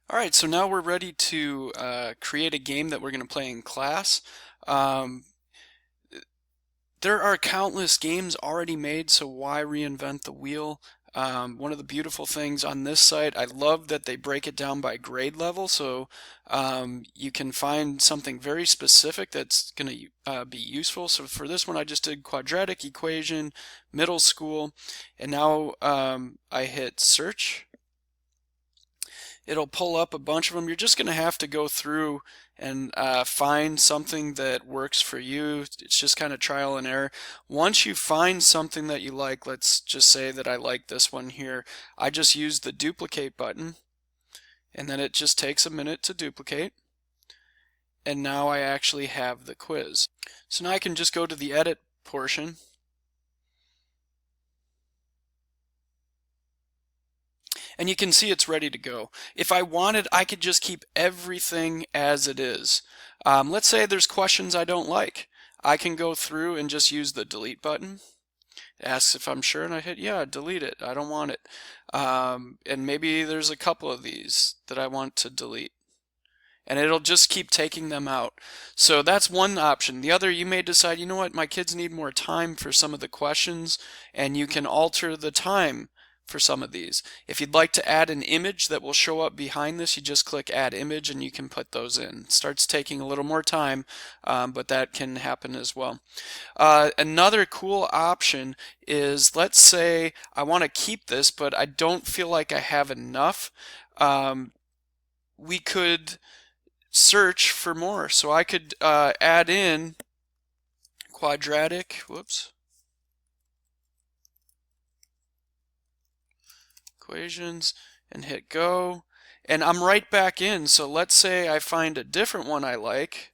All right, so now we're ready to create a game that we're going to play in class. Um, there are countless games already made, so why reinvent the wheel? One of the beautiful things on this site, I love that they break it down by grade level, so you can find something very specific that's going to be useful. So for this one, I just did quadratic equation, middle school, and now I hit search. It'll pull up a bunch of them. You're just going to have to go through and find something that works for you. It's just kind of trial and error. Once you find something that you like, let's just say that I like this one here, I just use the duplicate button, and then it just takes a minute to duplicate. And now I actually have the quiz. So now I can just go to the edit portion. And you can see it's ready to go. If I wanted, I could just keep everything as it is. Let's say there's questions I don't like. I can go through and just use the delete button. It asks if I'm sure, and I hit, yeah, delete it. I don't want it. And maybe there's a couple of these that I want to delete. And it'll just keep taking them out. So that's one option. The other, you may decide, you know what, my kids need more time for some of the questions, and you can alter the time for some of these. If you'd like to add an image that will show up behind this, you just click add image and you can put those in. It starts taking a little more time, but that can happen as well. Another cool option is, let's say I want to keep this, but I don't feel like I have enough. We could search for more. So I could add in quadratic, equations, and hit go. And I'm right back in. So let's say I find a different one I like,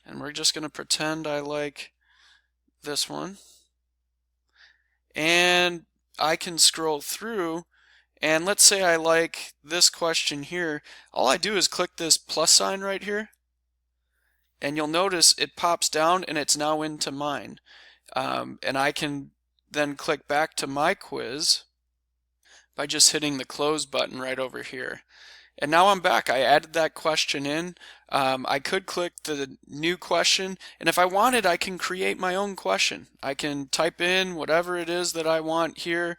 and we're just going to pretend I like this one. And I can scroll through, and let's say I like this question here. All I do is click this plus sign right here, and you'll notice it pops down and it's now into mine. And I can then click back to my quiz by just hitting the close button right over here. And now I'm back. I added that question in. I could click the new question, and if I wanted, I can create my own question. I can type in whatever it is that I want here.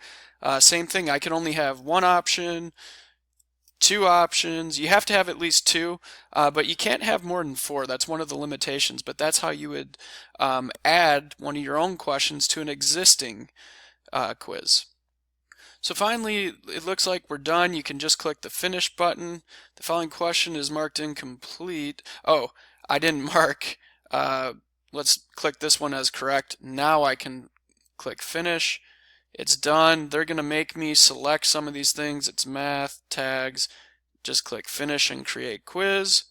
Same thing, I can only have one option, two options. You have to have at least two, but you can't have more than four. That's one of the limitations, but that's how you would add one of your own questions to an existing quiz. So finally, it looks like we're done. You can just click the finish button. The following question is marked incomplete. Oh, I didn't mark. Let's click this one as correct. Now I can click finish. It's done. They're going to make me select some of these things. It's math, tags. Just click finish and create quiz.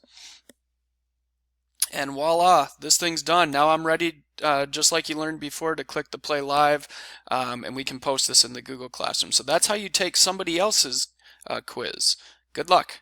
And voila, this thing's done. Now I'm ready, just like you learned before, to click the play live, and we can post this in the Google Classroom. So that's how you take somebody else's quiz. Good luck.